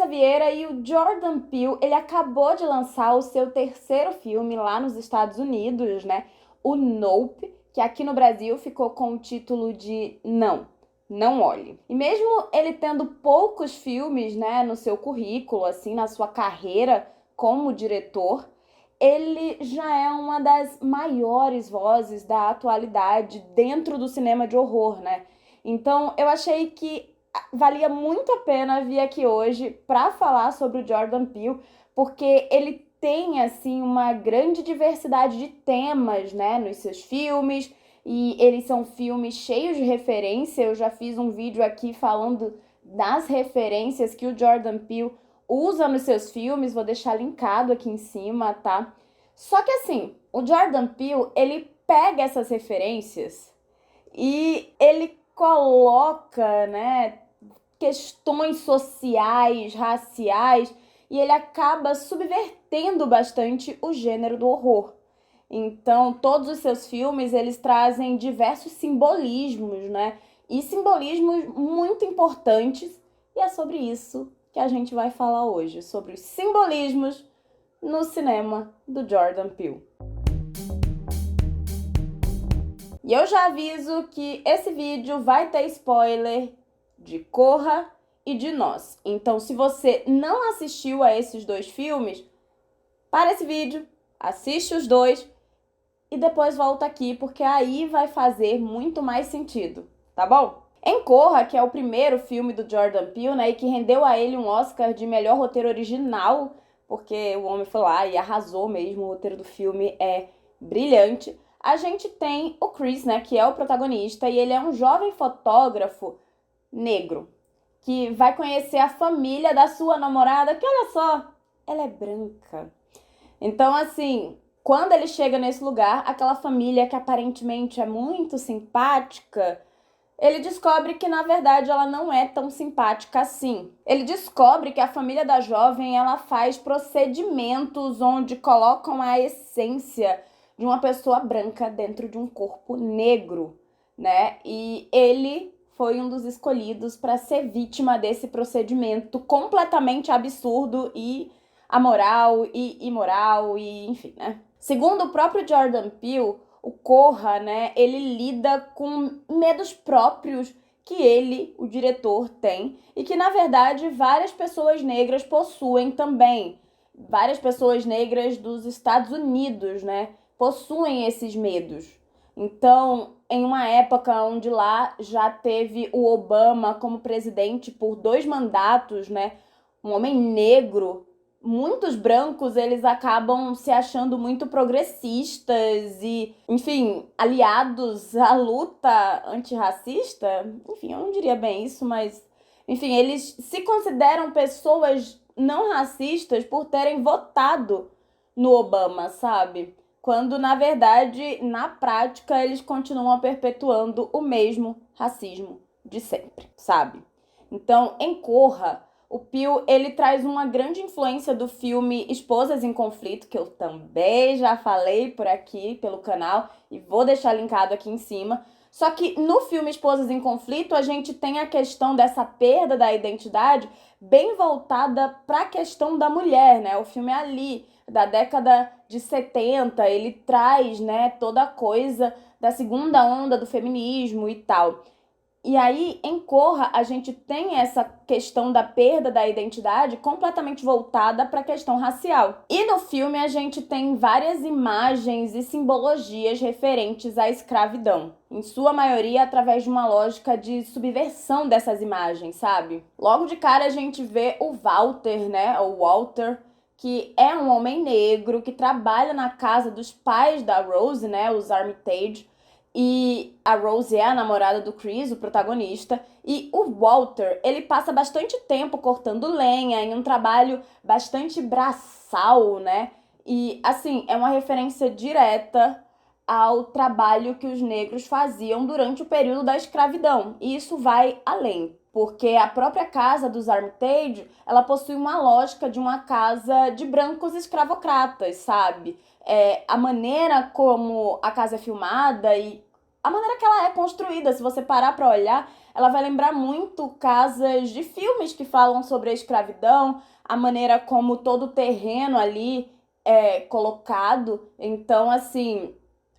Vieira e o Jordan Peele, ele acabou de lançar o seu terceiro filme lá nos Estados Unidos, né? O Nope, que aqui no Brasil ficou com o título de Não Olhe. E mesmo ele tendo poucos filmes, né, no seu currículo, assim, na sua carreira como diretor, ele já é uma das maiores vozes da atualidade dentro do cinema de horror, né? Então, eu achei que valia muito a pena vir aqui hoje para falar sobre o Jordan Peele, porque ele tem assim uma grande diversidade de temas, né, nos seus filmes, e eles são filmes cheios de referência. Eu já fiz um vídeo aqui falando das referências que o Jordan Peele usa nos seus filmes, vou deixar linkado aqui em cima, tá? Só que assim, o Jordan Peele, ele pega essas referências e ele coloca, né, questões sociais, raciais, e ele acaba subvertendo bastante o gênero do horror. Então, todos os seus filmes, eles trazem diversos simbolismos, né? E simbolismos muito importantes, e é sobre isso que a gente vai falar hoje, sobre os simbolismos no cinema do Jordan Peele. E eu já aviso que esse vídeo vai ter spoiler de Corra e de Nós. Então, se você não assistiu a esses dois filmes, para esse vídeo, assiste os dois e depois volta aqui, porque aí vai fazer muito mais sentido, tá bom? Em Corra, que é o primeiro filme do Jordan Peele, né, e que rendeu a ele um Oscar de melhor roteiro original, porque o homem foi lá e arrasou mesmo, o roteiro do filme é brilhante. A gente tem o Chris, né, que é o protagonista, e ele é um jovem fotógrafo negro, que vai conhecer a família da sua namorada, que olha só, ela é branca. Então, assim, quando ele chega nesse lugar, aquela família que aparentemente é muito simpática, ele descobre que, na verdade, ela não é tão simpática assim. Ele descobre que a família da jovem, ela faz procedimentos onde colocam a essência de uma pessoa branca dentro de um corpo negro, né? E ele foi um dos escolhidos para ser vítima desse procedimento completamente absurdo e amoral e imoral e enfim, né? Segundo o próprio Jordan Peele, o Corra, né, ele lida com medos próprios que ele, o diretor, tem e que, na verdade, várias pessoas negras possuem também. Várias pessoas negras dos Estados Unidos, né, possuem esses medos. Então, em uma época onde lá já teve o Obama como presidente por 2 mandatos, né, um homem negro, muitos brancos, eles acabam se achando muito progressistas e, enfim, aliados à luta antirracista. Enfim, eu não diria bem isso, mas, enfim, eles se consideram pessoas não racistas por terem votado no Obama, sabe? Quando, na verdade, na prática, eles continuam perpetuando o mesmo racismo de sempre, sabe? Então, em Corra, o Peele, ele traz uma grande influência do filme Esposas em Conflito, que eu também já falei por aqui pelo canal e vou deixar linkado aqui em cima. Só que no filme Esposas em Conflito, a gente tem a questão dessa perda da identidade bem voltada para a questão da mulher, né? O filme é ali, da década de 70, ele traz, né, toda a coisa da segunda onda do feminismo e tal. E aí, em Corra, a gente tem essa questão da perda da identidade completamente voltada para a questão racial. E no filme a gente tem várias imagens e simbologias referentes à escravidão. Em sua maioria, através de uma lógica de subversão dessas imagens, sabe? Logo de cara a gente vê o Walter, né? O Walter, que é um homem negro que trabalha na casa dos pais da Rose, né? Os Armitage. E a Rose é a namorada do Chris, o protagonista. E o Walter, ele passa bastante tempo cortando lenha em um trabalho bastante braçal, né? E, assim, é uma referência direta ao trabalho que os negros faziam durante o período da escravidão. E isso vai além, porque a própria casa dos Armitage, ela possui uma lógica de uma casa de brancos escravocratas, sabe? A maneira como a casa é filmada e a maneira que ela é construída, se você parar para olhar, ela vai lembrar muito casas de filmes que falam sobre a escravidão, a maneira como todo o terreno ali é colocado. Então, assim,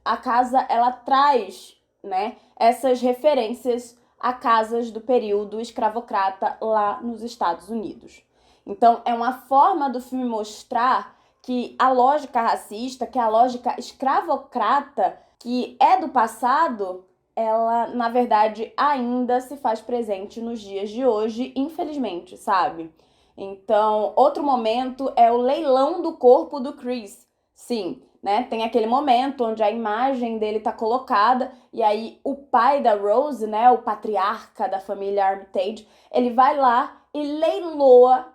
a casa, ela traz, né, essas referências a casas do período escravocrata lá nos Estados Unidos. Então, é uma forma do filme mostrar que a lógica racista, que a lógica escravocrata, que é do passado, ela, na verdade, ainda se faz presente nos dias de hoje, infelizmente, sabe? Então, outro momento é o leilão do corpo do Chris. Sim, né? Tem aquele momento onde a imagem dele tá colocada e aí o pai da Rose, né, o patriarca da família Armitage, ele vai lá e leiloa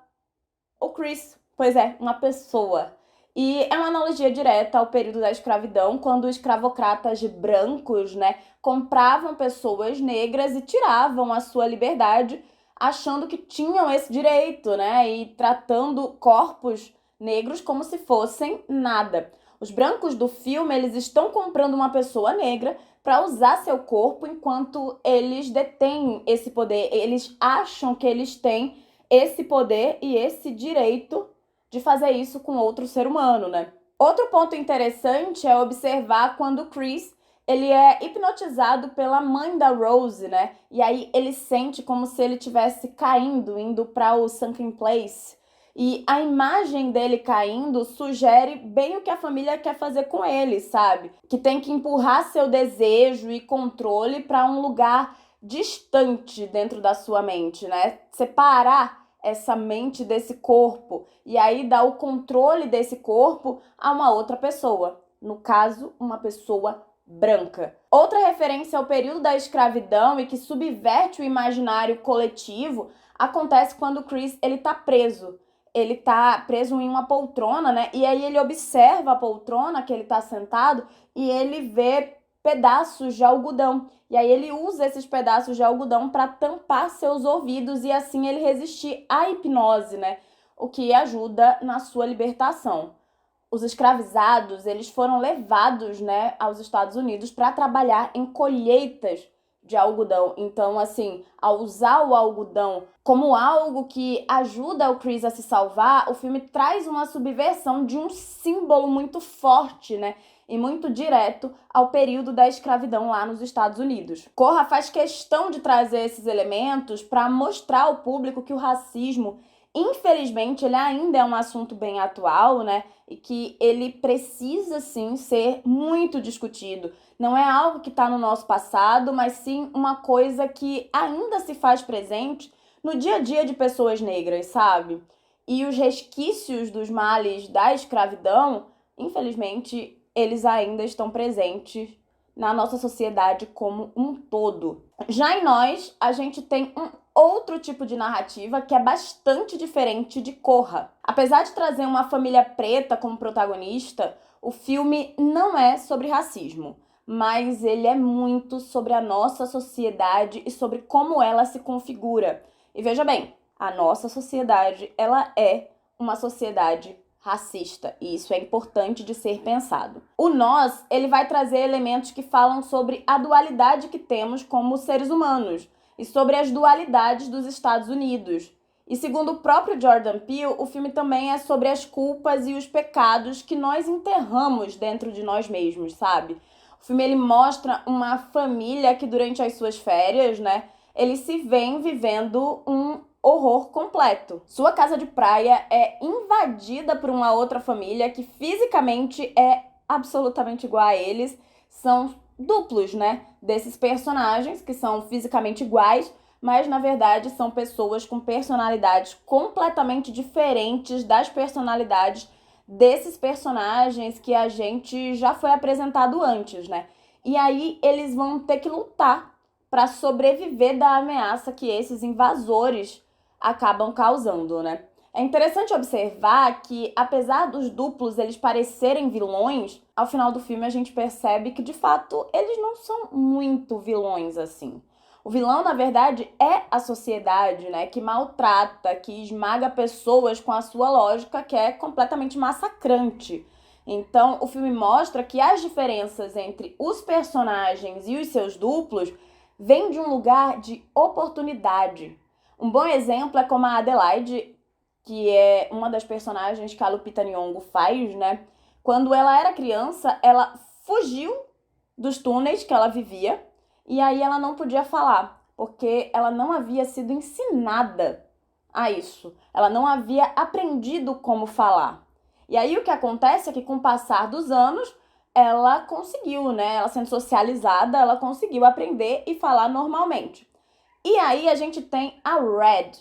o Chris. Pois é, uma pessoa. E é uma analogia direta ao período da escravidão, quando escravocratas brancos, né, compravam pessoas negras e tiravam a sua liberdade, achando que tinham esse direito, né, e tratando corpos negros como se fossem nada. Os brancos do filme, eles estão comprando uma pessoa negra para usar seu corpo enquanto eles detêm esse poder. Eles acham que eles têm esse poder e esse direito de fazer isso com outro ser humano, né? Outro ponto interessante é observar quando o Chris, ele é hipnotizado pela mãe da Rose, né? E aí ele sente como se ele estivesse caindo, indo para o sunken place. E a imagem dele caindo sugere bem o que a família quer fazer com ele, sabe? Que tem que empurrar seu desejo e controle para um lugar distante dentro da sua mente, né? Separar essa mente desse corpo e aí dar o controle desse corpo a uma outra pessoa, no caso, uma pessoa branca. Outra referência ao período da escravidão e que subverte o imaginário coletivo acontece quando o Chris, ele tá preso. Ele tá preso em uma poltrona, né? E aí ele observa a poltrona que ele tá sentado e ele vê pedaços de algodão. E aí ele usa esses pedaços de algodão para tampar seus ouvidos e assim ele resistir à hipnose, né? O que ajuda na sua libertação. Os escravizados, eles foram levados, né, aos Estados Unidos para trabalhar em colheitas de algodão. Então, assim, ao usar o algodão como algo que ajuda o Chris a se salvar, o filme traz uma subversão de um símbolo muito forte, né? E muito direto ao período da escravidão lá nos Estados Unidos. Corra faz questão de trazer esses elementos para mostrar ao público que o racismo, infelizmente, ele ainda é um assunto bem atual, né? E que ele precisa, sim, ser muito discutido. Não é algo que está no nosso passado, mas sim uma coisa que ainda se faz presente no dia a dia de pessoas negras, sabe? E os resquícios dos males da escravidão, infelizmente, eles ainda estão presentes na nossa sociedade como um todo. Já em Nós, a gente tem um outro tipo de narrativa que é bastante diferente de Corra. Apesar de trazer uma família preta como protagonista, o filme não é sobre racismo, mas ele é muito sobre a nossa sociedade e sobre como ela se configura. E veja bem, a nossa sociedade, ela é uma sociedade racista, e isso é importante de ser pensado. O Nós, ele vai trazer elementos que falam sobre a dualidade que temos como seres humanos e sobre as dualidades dos Estados Unidos. E segundo o próprio Jordan Peele, o filme também é sobre as culpas e os pecados que nós enterramos dentro de nós mesmos, sabe? O filme, ele mostra uma família que durante as suas férias, né, eles se veem vivendo um horror completo. Sua casa de praia é invadida por uma outra família que fisicamente é absolutamente igual a eles. São duplos, né, desses personagens que são fisicamente iguais, mas na verdade são pessoas com personalidades completamente diferentes das personalidades desses personagens que a gente já foi apresentado antes, né? E aí eles vão ter que lutar para sobreviver da ameaça que esses invasores acabam causando, né? É interessante observar que, apesar dos duplos eles parecerem vilões, ao final do filme a gente percebe que, de fato, eles não são muito vilões assim. O vilão, na verdade, é a sociedade, né? Que maltrata, que esmaga pessoas com a sua lógica, que é completamente massacrante. Então, o filme mostra que as diferenças entre os personagens e os seus duplos vêm de um lugar de oportunidade. Um bom exemplo é como a Adelaide, que é uma das personagens que a Lupita Nyong'o faz, né? Quando ela era criança, ela fugiu dos túneis que ela vivia e aí ela não podia falar, porque ela não havia sido ensinada a isso. Ela não havia aprendido como falar. E aí o que acontece é que com o passar dos anos, ela conseguiu, né? Ela sendo socializada, ela conseguiu aprender e falar normalmente. E aí a gente tem a Red,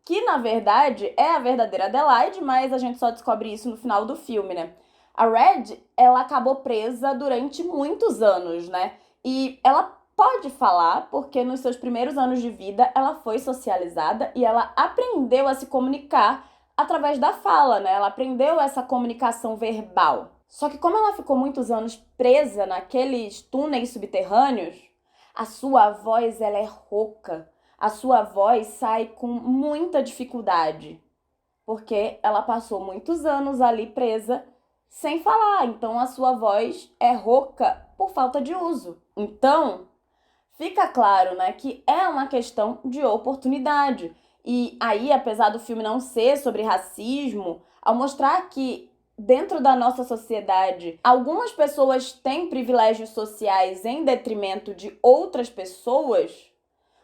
que na verdade é a verdadeira Adelaide, mas a gente só descobre isso no final do filme, né? A Red, ela acabou presa durante muitos anos, né? E ela pode falar porque nos seus primeiros anos de vida ela foi socializada e ela aprendeu a se comunicar através da fala, né? Ela aprendeu essa comunicação verbal. Só que como ela ficou muitos anos presa naqueles túneis subterrâneos, a sua voz ela é rouca. A sua voz sai com muita dificuldade, porque ela passou muitos anos ali presa sem falar. Então a sua voz é rouca por falta de uso. Então, fica claro, né, que é uma questão de oportunidade. E aí, apesar do filme não ser sobre racismo, ao mostrar que dentro da nossa sociedade, algumas pessoas têm privilégios sociais em detrimento de outras pessoas,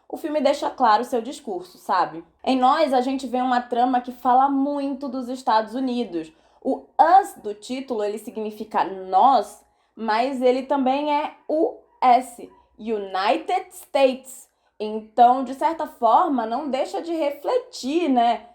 o filme deixa claro seu discurso, sabe? Em Nós, a gente vê uma trama que fala muito dos Estados Unidos. O us do título, ele significa nós, mas ele também é US, United States. Então, de certa forma, não deixa de refletir, né,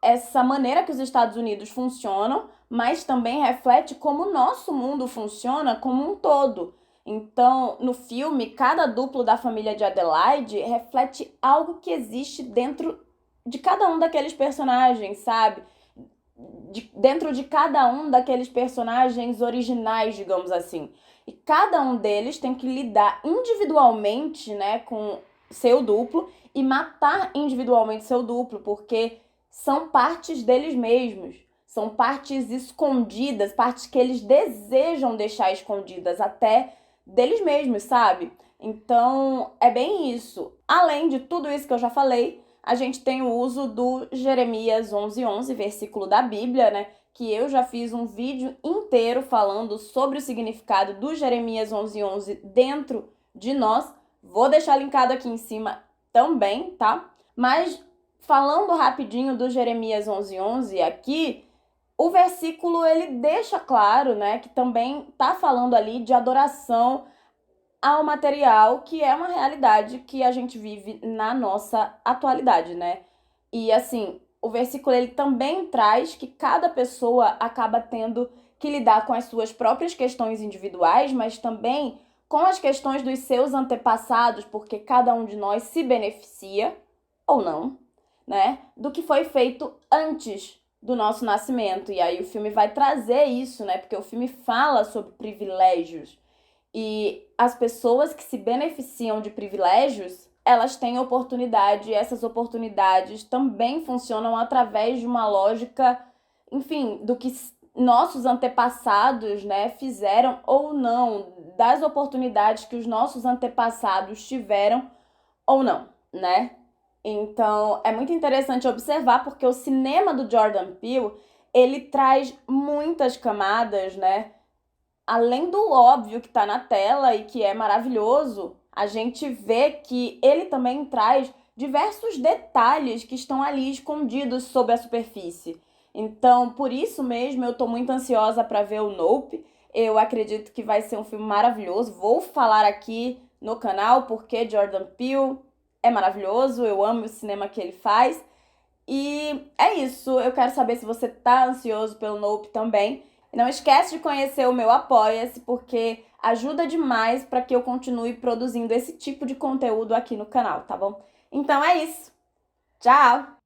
essa maneira que os Estados Unidos funcionam, mas também reflete como o nosso mundo funciona como um todo. Então, no filme, cada duplo da família de Adelaide reflete algo que existe dentro de cada um daqueles personagens, sabe? Dentro de cada um daqueles personagens originais, digamos assim. E cada um deles tem que lidar individualmente, né, com seu duplo e matar individualmente seu duplo, porque são partes deles mesmos. São partes escondidas, partes que eles desejam deixar escondidas até deles mesmos, sabe? Então, é bem isso. Além de tudo isso que eu já falei, a gente tem o uso do Jeremias 11:11, versículo da Bíblia, né? Que eu já fiz um vídeo inteiro falando sobre o significado do Jeremias 11:11 dentro de nós. Vou deixar linkado aqui em cima também, tá? Mas falando rapidinho do Jeremias 11:11 aqui, o versículo ele deixa claro, né, que também tá falando ali de adoração ao material, que é uma realidade que a gente vive na nossa atualidade, né? E assim, o versículo ele também traz que cada pessoa acaba tendo que lidar com as suas próprias questões individuais, mas também com as questões dos seus antepassados, porque cada um de nós se beneficia ou não, né, do que foi feito antes do nosso nascimento. E aí o filme vai trazer isso, né? Porque o filme fala sobre privilégios. E as pessoas que se beneficiam de privilégios, elas têm oportunidade, e essas oportunidades também funcionam através de uma lógica, enfim, do que nossos antepassados, né, fizeram ou não, das oportunidades que os nossos antepassados tiveram ou não, né? Então, é muito interessante observar porque o cinema do Jordan Peele, ele traz muitas camadas, né? Além do óbvio que tá na tela e que é maravilhoso, a gente vê que ele também traz diversos detalhes que estão ali escondidos sob a superfície. Então, por isso mesmo, eu tô muito ansiosa para ver o Nope. Eu acredito que vai ser um filme maravilhoso. Vou falar aqui no canal porque Jordan Peele é maravilhoso, eu amo o cinema que ele faz. E é isso, eu quero saber se você tá ansioso pelo Nope também. E não esquece de conhecer o meu Apoia-se, porque ajuda demais para que eu continue produzindo esse tipo de conteúdo aqui no canal, tá bom? Então é isso. Tchau!